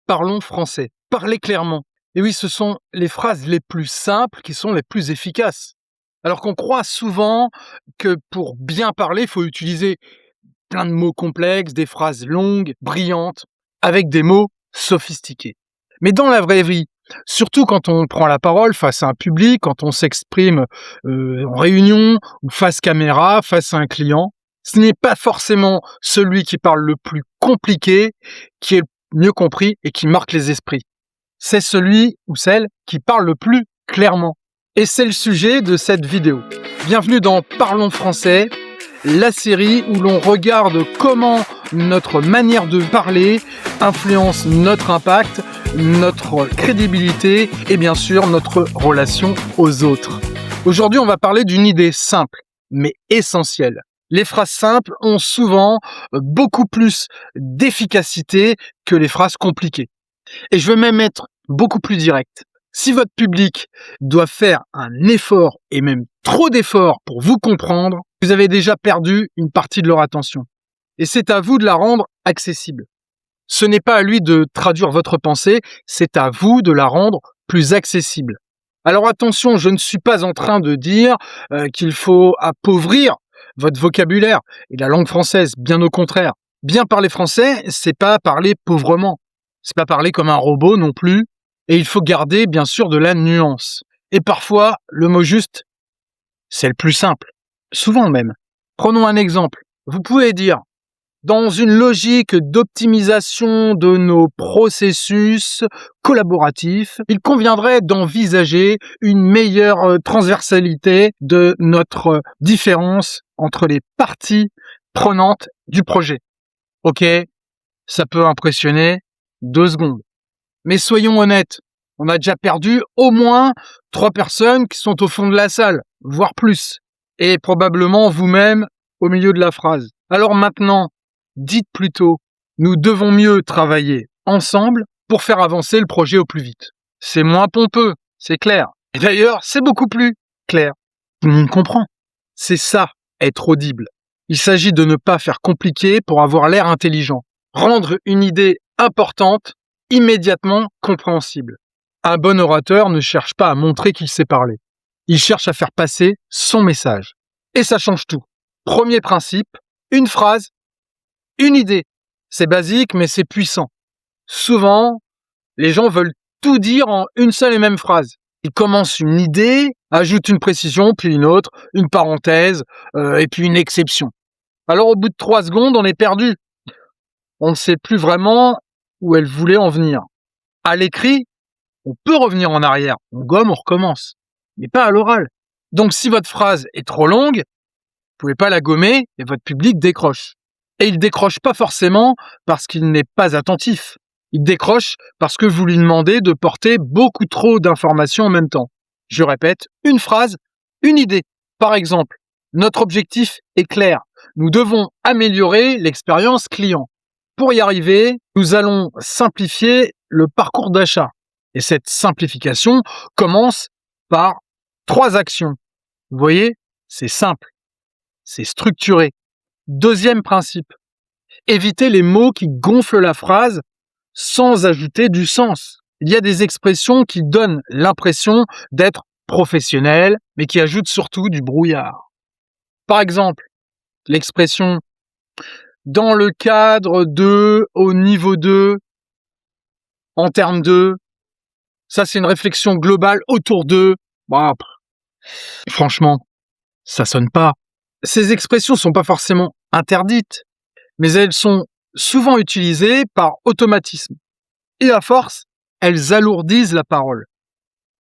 Parlons français. Parlez clairement. Et oui, ce sont les phrases les plus simples qui sont les plus efficaces. Alors qu'on croit souvent que pour bien parler, il faut utiliser plein de mots complexes, des phrases longues, brillantes, avec des mots sophistiqués. Mais dans la vraie vie, surtout quand on prend la parole face à un public, quand on s'exprime en réunion ou face caméra, face à un client, ce n'est pas forcément celui qui parle le plus compliqué qui est le mieux compris et qui marque les esprits. C'est celui ou celle qui parle le plus clairement. Et c'est le sujet de cette vidéo. Bienvenue dans Parlons français, la série où l'on regarde comment notre manière de parler influence notre impact, notre crédibilité et bien sûr notre relation aux autres. Aujourd'hui, on va parler d'une idée simple, mais essentielle. Les phrases simples ont souvent beaucoup plus d'efficacité que les phrases compliquées. Et je vais même être beaucoup plus direct. Si votre public doit faire un effort, et même trop d'efforts pour vous comprendre, vous avez déjà perdu une partie de leur attention. Et c'est à vous de la rendre accessible. Ce n'est pas à lui de traduire votre pensée, c'est à vous de la rendre plus accessible. Alors attention, je ne suis pas en train de dire qu'il faut appauvrir votre vocabulaire et la langue française, bien au contraire. Bien parler français, c'est pas parler pauvrement. C'est pas parler comme un robot non plus, et il faut garder bien sûr de la nuance. Et parfois, le mot juste, c'est le plus simple. Souvent même. Prenons un exemple. Vous pouvez dire, dans une logique d'optimisation de nos processus collaboratifs, il conviendrait d'envisager une meilleure transversalité de notre différence entre les parties prenantes du projet. Ok, ça peut impressionner 2 secondes. Mais soyons honnêtes, on a déjà perdu au moins 3 personnes qui sont au fond de la salle, voire plus. Et probablement vous-même au milieu de la phrase. Alors maintenant, dites plutôt, nous devons mieux travailler ensemble pour faire avancer le projet au plus vite. C'est moins pompeux, c'est clair. Et d'ailleurs, c'est beaucoup plus clair. Tout le monde comprend. C'est ça, être audible. Il s'agit de ne pas faire compliqué pour avoir l'air intelligent. Rendre une idée importante immédiatement compréhensible. Un bon orateur ne cherche pas à montrer qu'il sait parler. Il cherche à faire passer son message. Et ça change tout. Premier principe, une phrase, une idée. C'est basique, mais c'est puissant. Souvent, les gens veulent tout dire en une seule et même phrase. Ils commencent une idée, ajoutent une précision, puis une autre, une parenthèse, et puis une exception. Alors au bout de 3 secondes, on est perdu. On ne sait plus vraiment où elle voulait en venir. À l'écrit, on peut revenir en arrière. On gomme, on recommence. Mais pas à l'oral. Donc si votre phrase est trop longue, vous pouvez pas la gommer et votre public décroche. Et il décroche pas forcément parce qu'il n'est pas attentif. Il décroche parce que vous lui demandez de porter beaucoup trop d'informations en même temps. Je répète, une phrase, une idée. Par exemple, notre objectif est clair. Nous devons améliorer l'expérience client. Pour y arriver, nous allons simplifier le parcours d'achat. Et cette simplification commence par 3 actions. Vous voyez, c'est simple, c'est structuré. Deuxième principe, évitez les mots qui gonflent la phrase sans ajouter du sens. Il y a des expressions qui donnent l'impression d'être professionnelles, mais qui ajoutent surtout du brouillard. Par exemple, l'expression « dans le cadre de »,« au niveau de »,« en termes de », ça c'est une réflexion globale autour de. Bah, franchement, ça sonne pas. Ces expressions sont pas forcément interdites, mais elles sont souvent utilisées par automatisme. Et à force, elles alourdissent la parole.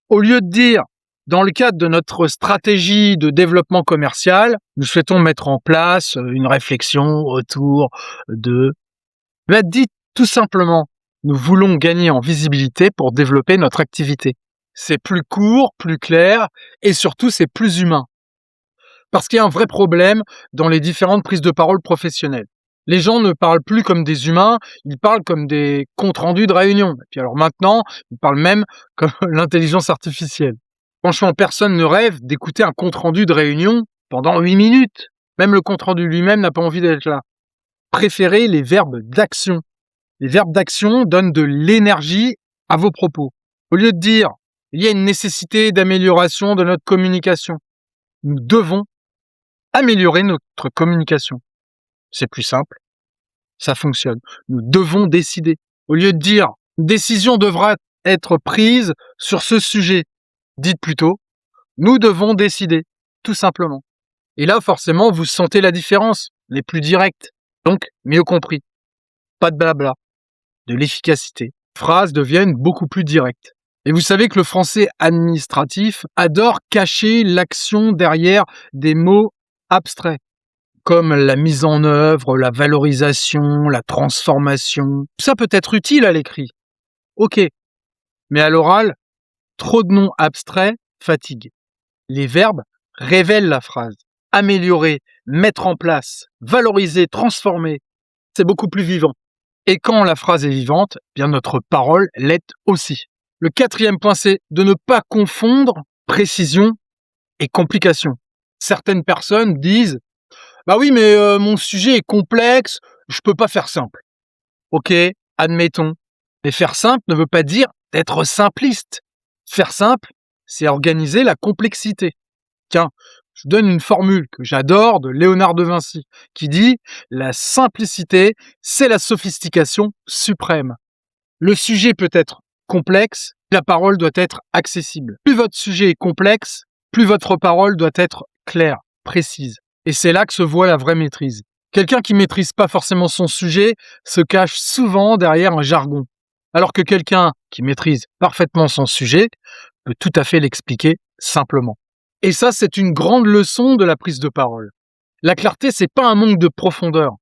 Au lieu de dire, dans le cadre de notre stratégie de développement commercial, nous souhaitons mettre en place une réflexion autour de. Dites tout simplement, nous voulons gagner en visibilité pour développer notre activité. C'est plus court, plus clair, et surtout c'est plus humain. Parce qu'il y a un vrai problème dans les différentes prises de parole professionnelles. Les gens ne parlent plus comme des humains, ils parlent comme des comptes rendus de réunion. Et puis alors maintenant, ils parlent même comme l'intelligence artificielle. Franchement, personne ne rêve d'écouter un compte rendu de réunion pendant 8 minutes. Même le compte rendu lui-même n'a pas envie d'être là. Préférez les verbes d'action. Les verbes d'action donnent de l'énergie à vos propos. Au lieu de dire « il y a une nécessité d'amélioration de notre communication », nous devons améliorer notre communication. C'est plus simple, ça fonctionne. Nous devons décider. Au lieu de dire « une décision devra être prise sur ce sujet », dites plutôt « nous devons décider », tout simplement. Et là, forcément, vous sentez la différence, les plus directs, donc mieux compris. Pas de blabla, de l'efficacité. Les phrases deviennent beaucoup plus directes. Et vous savez que le français administratif adore cacher l'action derrière des mots abstraits, comme la mise en œuvre, la valorisation, la transformation. Ça peut être utile à l'écrit, ok, mais à l'oral, trop de noms abstraits fatigue. Les verbes révèlent la phrase. Améliorer, mettre en place, valoriser, transformer, c'est beaucoup plus vivant. Et quand la phrase est vivante, bien notre parole l'est aussi. Le 4e point, c'est de ne pas confondre précision et complication. Certaines personnes disent « Bah oui, mais mon sujet est complexe, je peux pas faire simple. » Ok, admettons. Mais faire simple ne veut pas dire d'être simpliste. Faire simple, c'est organiser la complexité. Tiens, je donne une formule que j'adore de Léonard de Vinci, qui dit « La simplicité, c'est la sophistication suprême ». Le sujet peut être complexe, la parole doit être accessible. Plus votre sujet est complexe, plus votre parole doit être claire, précise. Et c'est là que se voit la vraie maîtrise. Quelqu'un qui maîtrise pas forcément son sujet se cache souvent derrière un jargon, alors que quelqu'un qui maîtrise parfaitement son sujet peut tout à fait l'expliquer simplement. Et ça, c'est une grande leçon de la prise de parole. La clarté, c'est pas un manque de profondeur.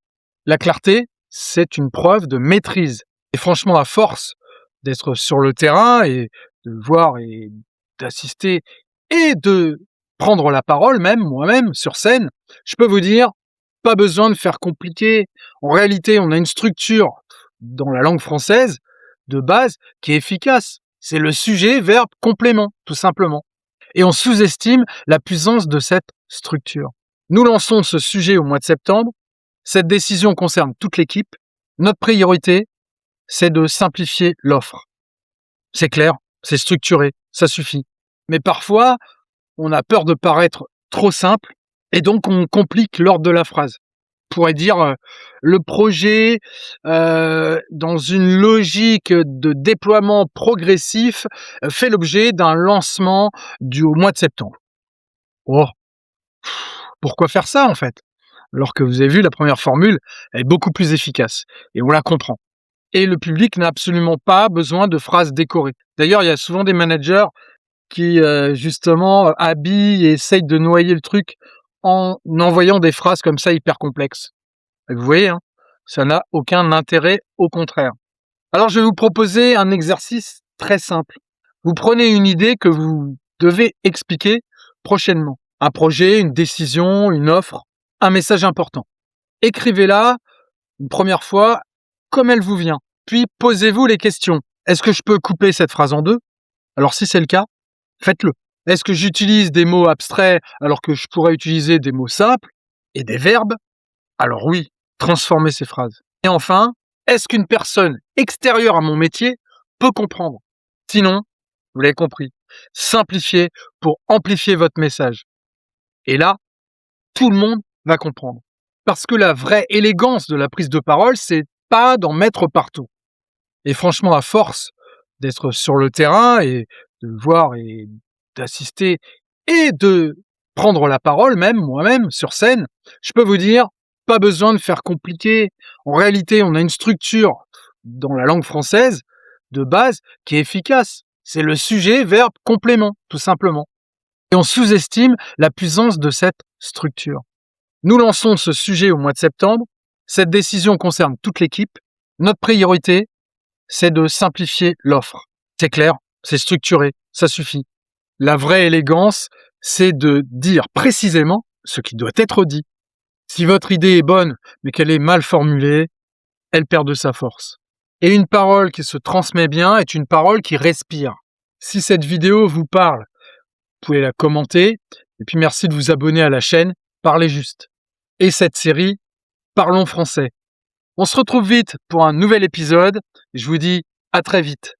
La clarté, c'est une preuve de maîtrise. Et franchement, à force d'être sur le terrain et de voir et d'assister et de prendre la parole même, moi-même, sur scène, je peux vous dire, pas besoin de faire compliqué. En réalité, on a une structure dans la langue française de base qui est efficace. C'est le sujet, verbe, complément, tout simplement. Et on sous-estime la puissance de cette structure. Nous lançons ce sujet au mois de septembre. Cette décision concerne toute l'équipe. Notre priorité, c'est de simplifier l'offre. C'est clair, c'est structuré, ça suffit. Mais parfois, on a peur de paraître trop simple et donc on complique l'ordre de la phrase. On pourrait dire le projet, dans une logique de déploiement progressif, fait l'objet d'un lancement au mois de septembre. Oh, pourquoi faire ça en fait? Alors que vous avez vu, la première formule, elle est beaucoup plus efficace et on la comprend. Et le public n'a absolument pas besoin de phrases décorées. D'ailleurs, il y a souvent des managers qui, justement, habillent et essayent de noyer le truc en envoyant des phrases comme ça hyper complexes. Et vous voyez, hein, ça n'a aucun intérêt, au contraire. Alors, je vais vous proposer un exercice très simple. Vous prenez une idée que vous devez expliquer prochainement. Un projet, une décision, une offre, un message important. Écrivez-la une première fois comme elle vous vient. Puis posez-vous les questions. Est-ce que je peux couper cette phrase en deux? Alors si c'est le cas, faites-le. Est-ce que j'utilise des mots abstraits alors que je pourrais utiliser des mots simples et des verbes? Alors oui, transformez ces phrases. Et enfin, est-ce qu'une personne extérieure à mon métier peut comprendre? Sinon, vous l'avez compris, simplifiez pour amplifier votre message. Et là, tout le monde va comprendre. Parce que la vraie élégance de la prise de parole, c'est pas d'en mettre partout. Et franchement, à force d'être sur le terrain et de voir et d'assister et de prendre la parole même, moi-même, sur scène, je peux vous dire, pas besoin de faire compliqué. En réalité, on a une structure dans la langue française de base qui est efficace. C'est le sujet, verbe, complément, tout simplement. Et on sous-estime la puissance de cette structure. Nous lançons ce sujet au mois de septembre. Cette décision concerne toute l'équipe. Notre priorité, c'est de simplifier l'offre. C'est clair, c'est structuré, ça suffit. La vraie élégance, c'est de dire précisément ce qui doit être dit. Si votre idée est bonne, mais qu'elle est mal formulée, elle perd de sa force. Et une parole qui se transmet bien est une parole qui respire. Si cette vidéo vous parle, vous pouvez la commenter. Et puis merci de vous abonner à la chaîne Parlez Juste. Et cette série, Parlons Français. On se retrouve vite pour un nouvel épisode. Je vous dis à très vite.